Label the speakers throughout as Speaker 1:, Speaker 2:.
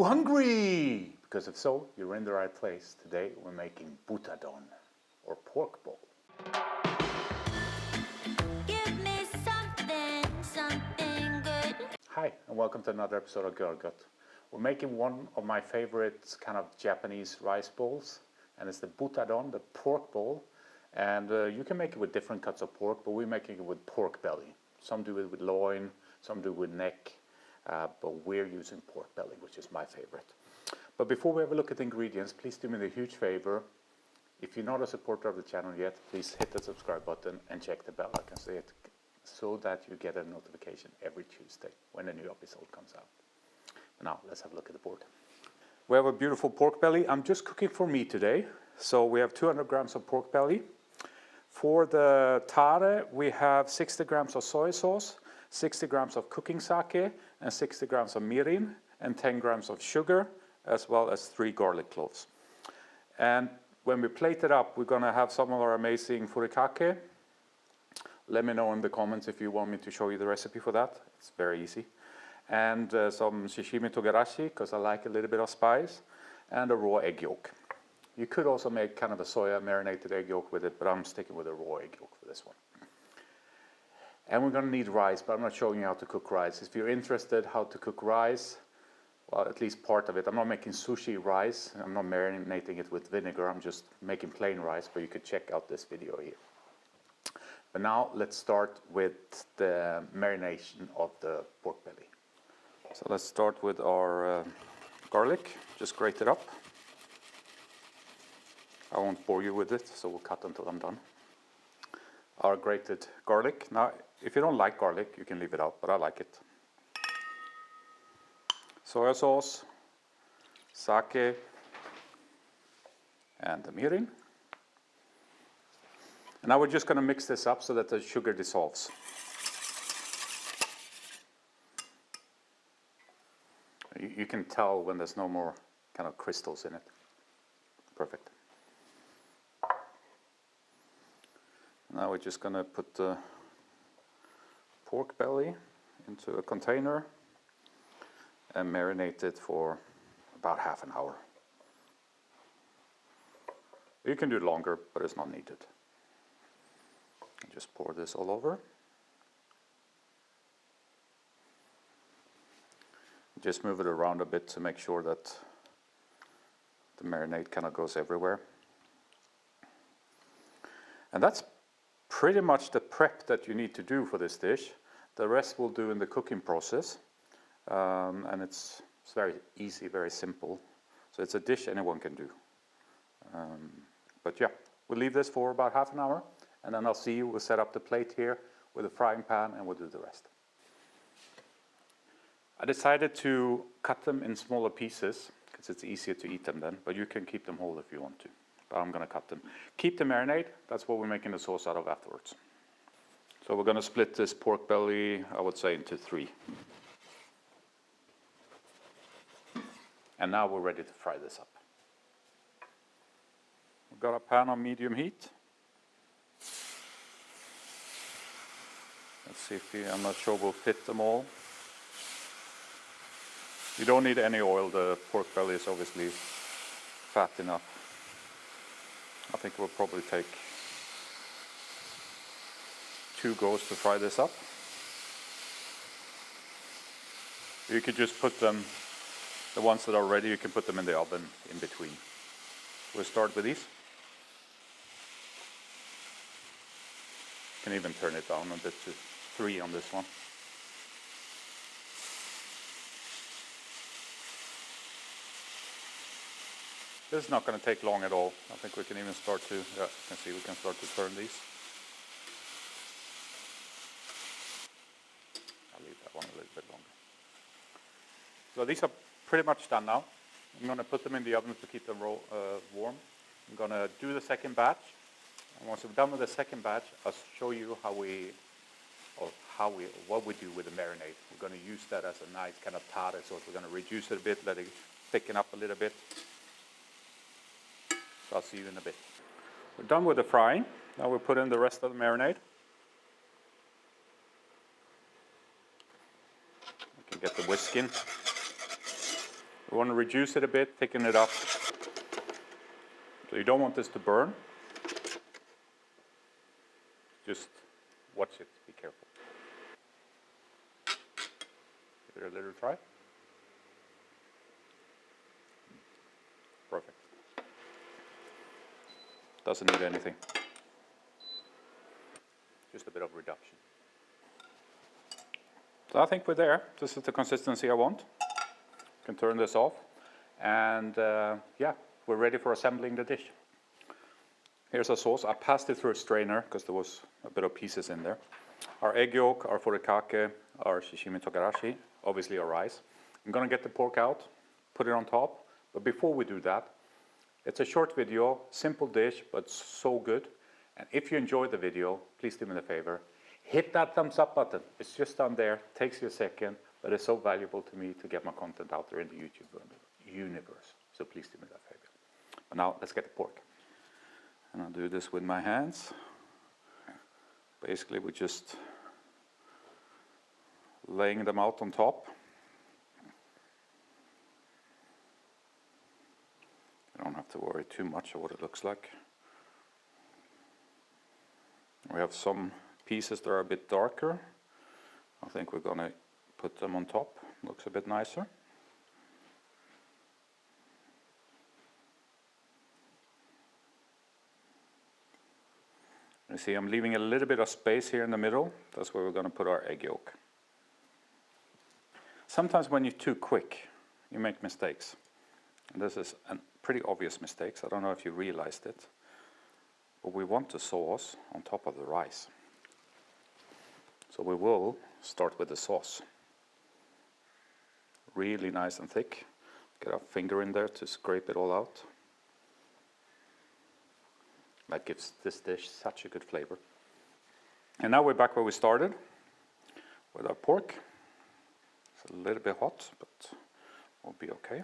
Speaker 1: hungry? Because if so, you're in the right place. Today we're making Butadon, or pork bowl.
Speaker 2: Give me something good.
Speaker 1: Hi, and welcome to another episode of Görgött. We're making one of my favorite kind of Japanese rice bowls, and it's the Butadon, the pork bowl. And you can make it with different cuts of pork, but we're making it with pork belly. Some do it with loin, some do it with neck, but we're using pork belly, which is my favorite. But before we have a look at the ingredients, please do me a huge favor. If you're not a supporter of the channel yet, please hit the subscribe button and check the bell icon so that you get a notification every Tuesday when a new episode comes out. Now, let's have a look at the board. We have a beautiful pork belly. I'm just cooking for me today. So we have 200 grams of pork belly. For the tare, we have 60 grams of soy sauce, 60 grams of cooking sake, and 60 grams of mirin, and 10 grams of sugar, as well as 3 garlic cloves. And when we plate it up, we're going to have some of our amazing furikake. Let me know in the comments if you want me to show you the recipe for that. It's very easy. And some Shishimi Togarashi, because I like a little bit of spice, and a raw egg yolk. You could also make kind of a soya marinated egg yolk with it, but I'm sticking with a raw egg yolk for this one. And we're going to need rice, but I'm not showing you how to cook rice. If you're interested how to cook rice, well, at least part of it. I'm not making sushi rice. I'm not marinating it with vinegar. I'm just making plain rice, but you could check out this video here. But now let's start with the marination of the pork belly. So let's start with our garlic. Just grate it up. I won't bore you with it, so we'll cut until I'm done. Our grated garlic. Now, if you don't like garlic, you can leave it out, but I like it. Soy sauce, sake, and the mirin. And now we're just going to mix this up so that the sugar dissolves. You can tell when there's no more kind of crystals in it. Perfect. Now we're just going to put the pork belly into a container and marinate it for about half an hour. You can do it longer, but it's not needed. Just pour this all over. Just move it around a bit to make sure that the marinade kind of goes everywhere. And that's pretty much the prep that you need to do for this dish. The rest we'll do in the cooking process. And it's very easy, very simple. So it's a dish anyone can do. But yeah, we'll leave this for about half an hour. And then I'll see you. We'll set up the plate here with a frying pan and we'll do the rest. I decided to cut them in smaller pieces because it's easier to eat them then. But you can keep them whole if you want to. But I'm going to cut them. Keep the marinade. That's what we're making the sauce out of afterwards. So we're going to split this pork belly, I would say, into 3. And now we're ready to fry this up. We've got a pan on medium heat. Let's see if I'm not sure we'll fit them all. You don't need any oil. The pork belly is obviously fat enough. I think we'll probably take 2 goes to fry this up. You could just put them, the ones that are ready, you can put them in the oven in between. We'll start with these. You can even turn it down a bit to 3 on this one. This is not going to take long at all. I think we can even start to, yeah, you can see we can start to turn these. I'll leave that one a little bit longer. So these are pretty much done now. I'm going to put them in the oven to keep them warm. I'm going to do the second batch. And once we're done with the second batch, I'll show you what we do with the marinade. We're going to use that as a nice kind of tare sauce. We're going to reduce it a bit, let it thicken up a little bit. So I'll see you in a bit. We're done with the frying. Now we'll put in the rest of the marinade. You can get the whisk in. We want to reduce it a bit, thicken it up. So you don't want this to burn. Just watch it, be careful. Give it a little try. Perfect. Doesn't need anything. Just a bit of reduction. So I think we're there. This is the consistency I want. Can turn this off. And yeah, we're ready for assembling the dish. Here's our sauce. I passed it through a strainer because there was a bit of pieces in there. Our egg yolk, our furikake, our Shishimi Togarashi, obviously our rice. I'm going to get the pork out, put it on top. But before we do that, it's a short video, simple dish, but so good. And if you enjoyed the video, please do me a favor. Hit that thumbs up button. It's just down there. Takes you a second, but it's so valuable to me to get my content out there in the YouTube universe. So please do me that favor. But now let's get the pork. And I'll do this with my hands. Basically, we're just laying them out on top. You don't have to worry too much of what it looks like. We have some pieces that are a bit darker. I think we're going to put them on top. Looks a bit nicer. You see, I'm leaving a little bit of space here in the middle. That's where we're going to put our egg yolk. Sometimes when you're too quick, you make mistakes. And this is a pretty obvious mistake. I don't know if you realized it. But we want the sauce on top of the rice. So we will start with the sauce. Really nice and thick. Get our finger in there to scrape it all out. That gives this dish such a good flavor. And now we're back where we started with our pork. It's a little bit hot, but we'll be okay.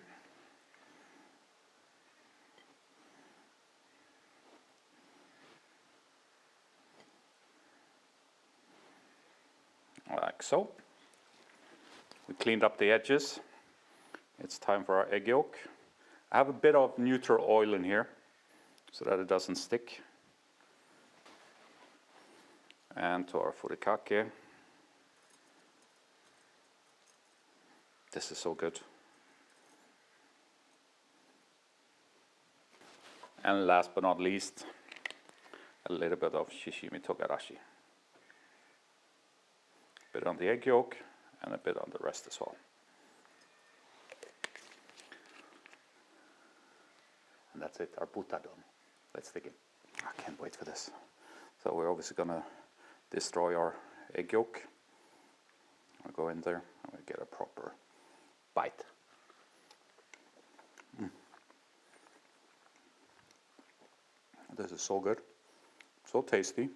Speaker 1: Like so. We cleaned up the edges. It's time for our egg yolk. I have a bit of neutral oil in here so that it doesn't stick. And to our furikake. This is so good. And last but not least, a little bit of Shishimi Togarashi. A bit on the egg yolk and a bit on the rest as well. And that's it, our Butadon. Let's dig in. I can't wait for this. So we're obviously going to destroy our egg yolk. I'll go in there and we get a proper bite. This is so good, so tasty.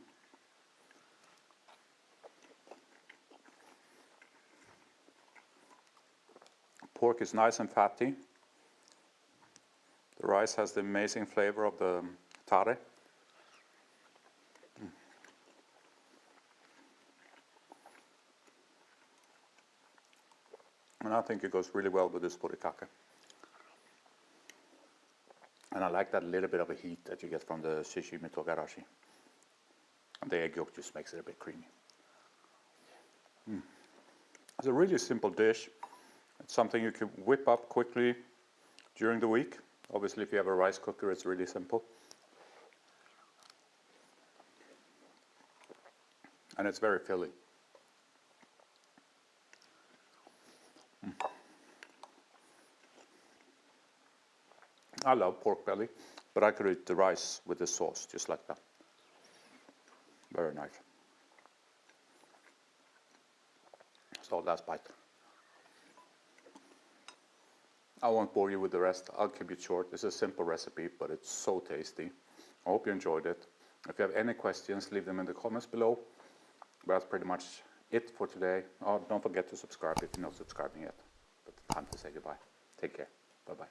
Speaker 1: Pork is nice and fatty. The rice has the amazing flavor of the tare. And I think it goes really well with this furikake. And I like that little bit of a heat that you get from the Shishimi Togarashi. And the egg yolk just makes it a bit creamy. It's a really simple dish. It's something you can whip up quickly during the week. Obviously, if you have a rice cooker, it's really simple. And it's very filling. I love pork belly, but I could eat the rice with the sauce just like that. Very nice. So last bite. I won't bore you with the rest. I'll keep it short. It's a simple recipe, but it's so tasty. I hope you enjoyed it. If you have any questions, leave them in the comments below. But that's pretty much it for today. Oh, don't forget to subscribe if you're not subscribing yet. But time to say goodbye. Take care. Bye-bye.